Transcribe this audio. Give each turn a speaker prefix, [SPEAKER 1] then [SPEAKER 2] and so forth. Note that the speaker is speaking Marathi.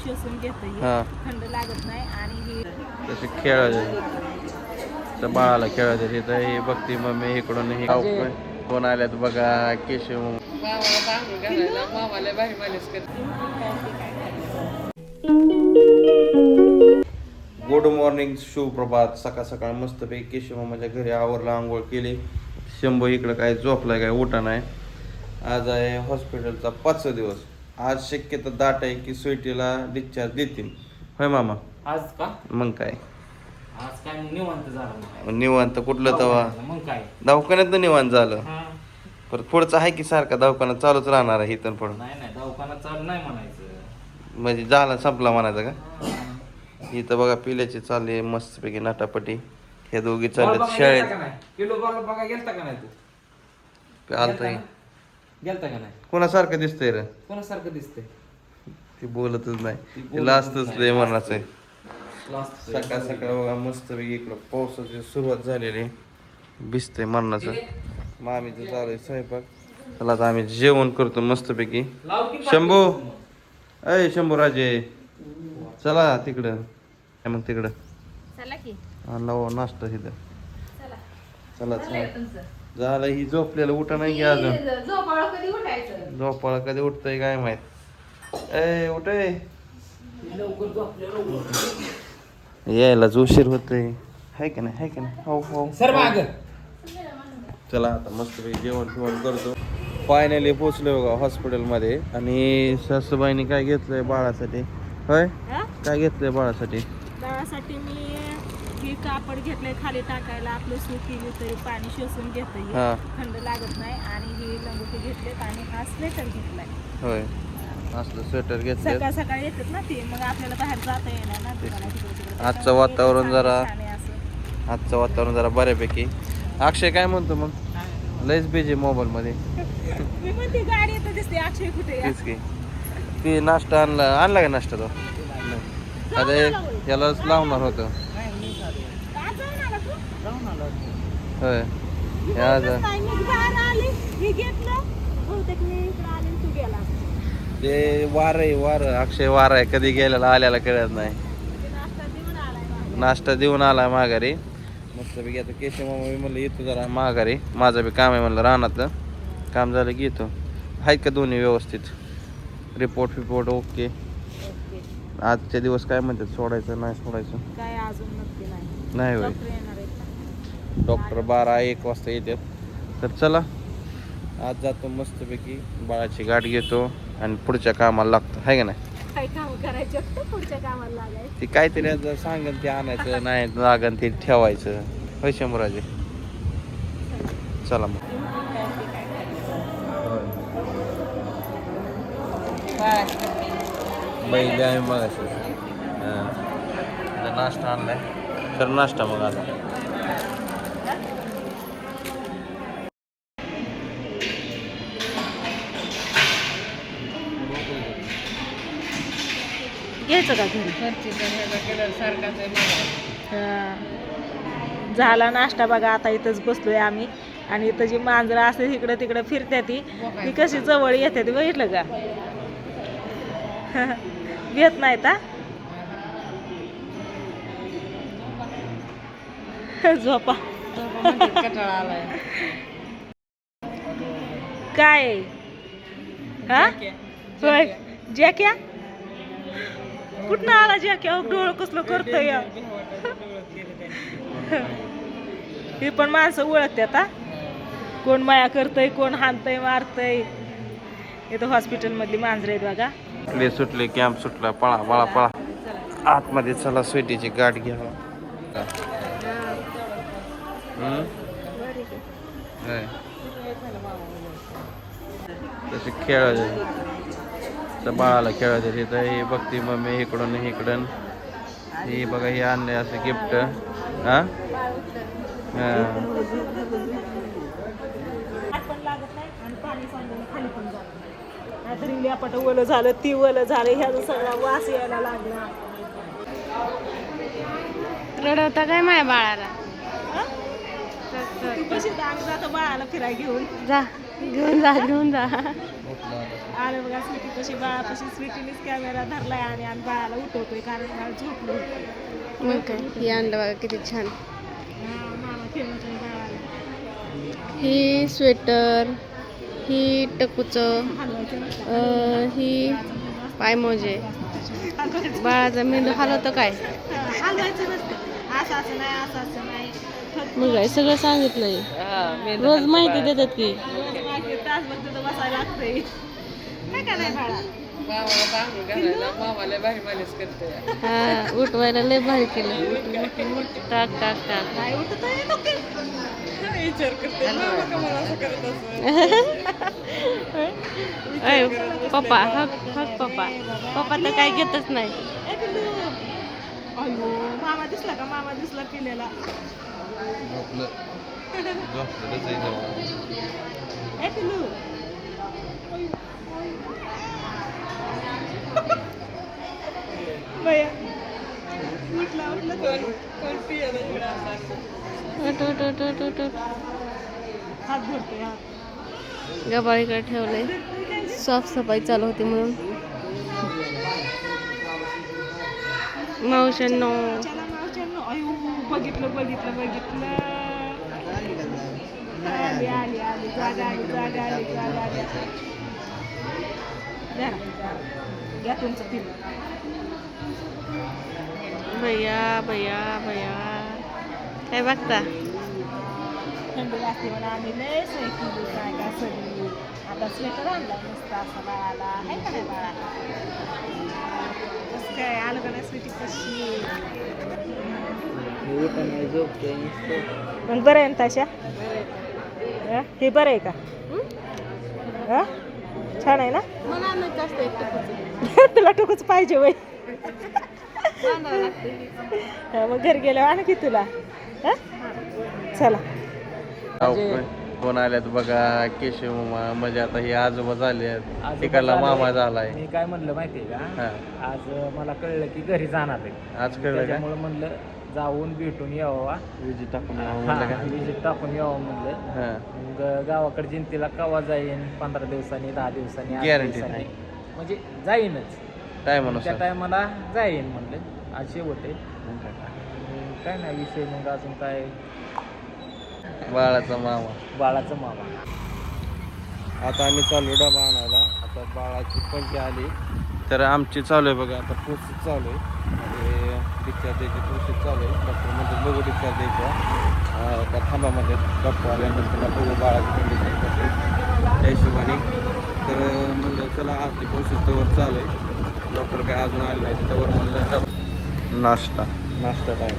[SPEAKER 1] शोषून घेतं,
[SPEAKER 2] हा
[SPEAKER 1] थंड लागत नाही. आणि हे
[SPEAKER 2] तसे खेळायचे तर बाळाला खेळायचे तिथं हे बघती मम्मी इकडून हे कोण आल्यात बघा केशव गुड मॉर्निंग सुप्रभात. सकाळ सकाळ मस्तपैकी केशव माझ्या घरी आवरला, आंघोळ केली. शंभू इकडं काय झोपलाय काय उठा नाही. आज आहे हॉस्पिटलचा 5वा दिवस. आज शक्यता दाट आहे की स्वीटीला डिस्चार्ज देतील. होय मामा?
[SPEAKER 3] आज का?
[SPEAKER 2] मग काय
[SPEAKER 3] आज काय निवांत झालं.
[SPEAKER 2] निवांत कुठलं तवा
[SPEAKER 3] मग काय
[SPEAKER 2] दवाखान्यात निवांत झालं.
[SPEAKER 3] हा.
[SPEAKER 2] परत पुढचं आहे की सारखा दवाखाना चालूच राहणार आहे इथून पुढं.
[SPEAKER 3] नाही नाही दवाखाना चालू नाही म्हणायचं.
[SPEAKER 2] म्हणजे झाला संपला म्हणायचं का?
[SPEAKER 3] हा.
[SPEAKER 2] इथं बघा पिल्याची चालली मस्तपैकी नाटापटी. हे दोघी
[SPEAKER 3] बॉल
[SPEAKER 2] चाललेत
[SPEAKER 3] बघा
[SPEAKER 2] शाळेत.
[SPEAKER 3] गेलता का नाही? किलो बॉल बघा गेलता का नाही तू?
[SPEAKER 2] आलताय
[SPEAKER 3] गेलता का नाही?
[SPEAKER 2] कोणासारखं दिसतंय रे?
[SPEAKER 3] कोणासारखं दिसतंय?
[SPEAKER 2] ती बोलतच नाही.
[SPEAKER 3] ती
[SPEAKER 2] ती
[SPEAKER 3] बोलतच
[SPEAKER 2] लाजतच
[SPEAKER 3] नाही.
[SPEAKER 2] लय मनाचं आहे.
[SPEAKER 3] लास्ट
[SPEAKER 2] सकाळ सकाळ बघा मस्तपैकी इकडं पावसाची सुरुवात झालेली. भिजतंय मरणाचं. मामीचं चालू आहे स्वयंपाक. चला आता आम्ही जेवण करतो मस्तपैकी. शंभू अय शंभू राजे चला तिकडं. काय मग तिकडं
[SPEAKER 1] चला की
[SPEAKER 2] आणला नाश्ता तिथं.
[SPEAKER 1] चला
[SPEAKER 2] चला चला झालं. ही झोपलेलं उठा नाही की अजून.
[SPEAKER 1] झोपाळा कधी उठायचं?
[SPEAKER 2] झोपाळा कधी उठतंय काय माहित. ए उठय
[SPEAKER 3] लवकर झोपले.
[SPEAKER 2] यायलाच उशीर होतोय. हाय का नाही हाय का नाही? हो हो
[SPEAKER 3] सर माग.
[SPEAKER 2] चला आता मस्तपैकी जेवण फिवण करतो. फायनली पोचलो बघा हॉस्पिटलमध्ये. आणि सासूबाईंनी काय घेतलंय बाळासाठी? होय काय घेतलंय बाळासाठी?
[SPEAKER 1] बाळासाठी मी हे कापड घेतलंय खाली टाकायला, आपलं सूप केली तरी पाणी शोषून घेतं,
[SPEAKER 2] हा
[SPEAKER 1] थंड लागत नाही. आणि हे लंगोटी घेतलेत आणि हा स्वेटर घेतलाय.
[SPEAKER 2] होय असलं स्वेटर घेतलं.
[SPEAKER 1] सकाळ सकाळी येतात ना ते, मग आपल्याला बाहेर जाता येणार ना दुकानात तिकडे तिकडे.
[SPEAKER 2] आजचं वातावरण जरा
[SPEAKER 1] छान आहे असं.
[SPEAKER 2] आजचं वातावरण जरा बऱ्यापैकी. अक्षय काय म्हणतो मग? लयच बिझी मोबाईल मध्ये.
[SPEAKER 1] मी म्हणते गाडी येतं दिसते, अक्षय कुठे आहे?
[SPEAKER 2] तेच की ती नाश्ता आणला का नाश्ता तो? आता यालाच लावणार होतं.
[SPEAKER 1] आज जाऊन आला तू?
[SPEAKER 2] होय
[SPEAKER 1] मी
[SPEAKER 2] आज
[SPEAKER 1] बोलतच नाही, मी बाहेर आली, हे घेतलं, बहुतेक मी इकडं आले आणि तू गेला.
[SPEAKER 2] ते वार आहे वार. अक्षय वार आहे. कधी गेलेला आल्याला कळत नाही.
[SPEAKER 1] ते नाश्ता देऊन आलाय मला.
[SPEAKER 2] नाश्ता देऊन आला माघारी मस्तपैकी. आता केशव मामा मी म्हणलं येतो जरा माघारी, माझं बी काम आहे म्हणलं रानातलं. काम झालं की येतो. आहेत का दोन्ही व्यवस्थित? रिपोर्ट फिपोर्ट ओके?
[SPEAKER 1] ओके.
[SPEAKER 2] आजच्या दिवस काय म्हणतात, सोडायचं नाही सोडायचं?
[SPEAKER 1] काय अजून नक्की नाही.
[SPEAKER 2] नाही होय.
[SPEAKER 1] डॉक्टर येणार आहेत ना.
[SPEAKER 2] डॉक्टर 12-1 वाजता येतात. तर चला आज जातो मस्तपैकी, बाळाची गाठ घेतो आणि पुढच्या कामाला लागतो. आहे का नाही?
[SPEAKER 1] काय काम करायचं पुढच्या कामाला लागायचं.
[SPEAKER 2] ती काहीतरी जर सांगेल ते आणायचं, नाही लागन ते ठेवायचं. होय शंभराजे? चला मग. बैल आहे मग नाश्ता आणलाय तर नाश्ता मग आता.
[SPEAKER 1] घ्यायचं का घरी? झाला नाश्ता बघा. आता इथंच बसलोय आम्ही. आणि इथं जी मांजरं असते इकडं तिकडं फिरते ती कशी जवळ येते ती बघितलं का? घेत नाहीत हा. झोपा काय हा? होय जॅक्या कुठनं आला? जॅक्या डोळं कसलं करतोय या. ही पण माणसं ओळखतात हा. कोण माया करतय, कोण हाणतय मारतय. इथं हॉस्पिटल मधली मांजरं आहेत बघा.
[SPEAKER 2] प्ले सुटले, कॅम्प सुटला, पळा पळा पळा आतमध्ये. चला स्वीटीची गाठ घ्यावा. तसे खेळायचे तर बाळाला खेळायचे तिथं. हे बघती मम्मी इकडून इकडून. ही बघा हे आणले असं गिफ्ट. हा
[SPEAKER 1] पट ओलं झालं, ती ओलं झालं, ह्याचा सगळा वास यायला लागला.
[SPEAKER 4] रडवता काय माझ्या बाळाला?
[SPEAKER 1] कशी आम्ही जातो बाळाला फिराय घेऊन
[SPEAKER 4] जा घेऊन जा
[SPEAKER 1] आलं बघा स्वीटी कशी बाळापाशी स्वीटीनेच कॅमेरा धरलाय आणि आम्ही बाळाला उठवतोय कारण बाळ झोपलो होतं.
[SPEAKER 4] मग काय ही आणलं बघा किती छान.
[SPEAKER 1] मामा खेळतोय बाळाला.
[SPEAKER 4] ही स्वेटर, ही टकूचं,
[SPEAKER 1] हलवायचं नसतं.
[SPEAKER 4] ही पायमोजे. बाळाचा मेंदू हलवतं काय
[SPEAKER 1] हलवायचं नसतं. असं असं नाही असं असं नाही.
[SPEAKER 4] मग काय सगळं सांगितलंय. रोज माहिती देतात की.
[SPEAKER 1] रोज माहिती तासभर तिथं बसायला लागतंय. काय का नाही बाळा?
[SPEAKER 4] हा उठवायला लय भारी केलं. टाक टाक टाक.
[SPEAKER 1] नाही उठत आहे डोके. विचार करते मामा का मला असं करत असं.
[SPEAKER 4] अय पप्पा हक पप्पा. पप्पा तर काही घेतच नाही.
[SPEAKER 1] ए पिल्लू. अयो मामा दिसला का? मामा दिसला पिलेला. ए पिल्लू. भैया उठला कोण पियाला इकडं
[SPEAKER 4] उठ.
[SPEAKER 1] हात धरतोय हात.
[SPEAKER 4] गबाळीकडे ठेवलंय. साफसफाई चालू होती म्हणून. मावशांनो
[SPEAKER 1] चला मावशांनो. अयो बघितलं आली जागा आली. घ्या तुमचं पिल्लू.
[SPEAKER 4] भैया काय बघता.
[SPEAKER 1] थंडी लागते म्हणा आम्ही लय सोय केली काय सगळी. आता स्वेटर आणला मस्त असा बाळाला आहे का नाही बाळा? कसं काय आलं का नाही स्वीटी कशी? मग बरं आहे ना ताशा? हे बरं आहे का? छान आहे ना? तुला टुकूच पाहिजे वय. मग घरी गेल्यावर आण की तुला. चला
[SPEAKER 2] कोण आल्यात बघा. केशव मामा म्हणजे आता हे आजोबा झाले. तिकडला मामा झालाय.
[SPEAKER 3] मी काय म्हणलं माहितीये का?
[SPEAKER 2] हा.
[SPEAKER 3] आज मला कळलं की घरी जाणार आहे.
[SPEAKER 2] आज कळलं का?
[SPEAKER 3] त्यामुळे म्हणलं जाऊन भेटून यावा.
[SPEAKER 2] विजिट टाकून यावं म्हणलं का?
[SPEAKER 3] विजिट टाकून यावं म्हणलं.
[SPEAKER 2] हा.
[SPEAKER 3] मग गावाकडे जयंतीला कवा जाईन? 15 दिवसांनी, 10 दिवसांनी, 8
[SPEAKER 2] Guarantee
[SPEAKER 3] दिवसांनी.
[SPEAKER 2] नाही.
[SPEAKER 3] म्हणजे जाईनच.
[SPEAKER 2] काय
[SPEAKER 3] त्या
[SPEAKER 2] म्हणू
[SPEAKER 3] टायमाला जाईन म्हणलं. आज शेवट आहे. काय नाही विषय. मग अजून काय?
[SPEAKER 2] बाळाचा मामा.
[SPEAKER 3] बाळाचं मामा.
[SPEAKER 2] आता आम्ही चालू डबा आणायला. आता बाळाची पंची आली तर आमची चालू आहे बघा. आता प्रोसेस चालू आहे. डिस्चार्ज द्यायची प्रोसेस चालू आहे. डॉक्टर म्हणजे बघू डिस्चार्ज द्यायचा त्या थांबामध्ये. डॉक्टर आल्यानंतर बघू बाळाची कंडिशन कशी आहे त्या हिशोबाने. तर म्हणलं चला आज ती प्रोसेस त्यावर चालू आहे. डॉक्टर काय अजून आले नाही त्यावर म्हणलं नाश्ता टाईम.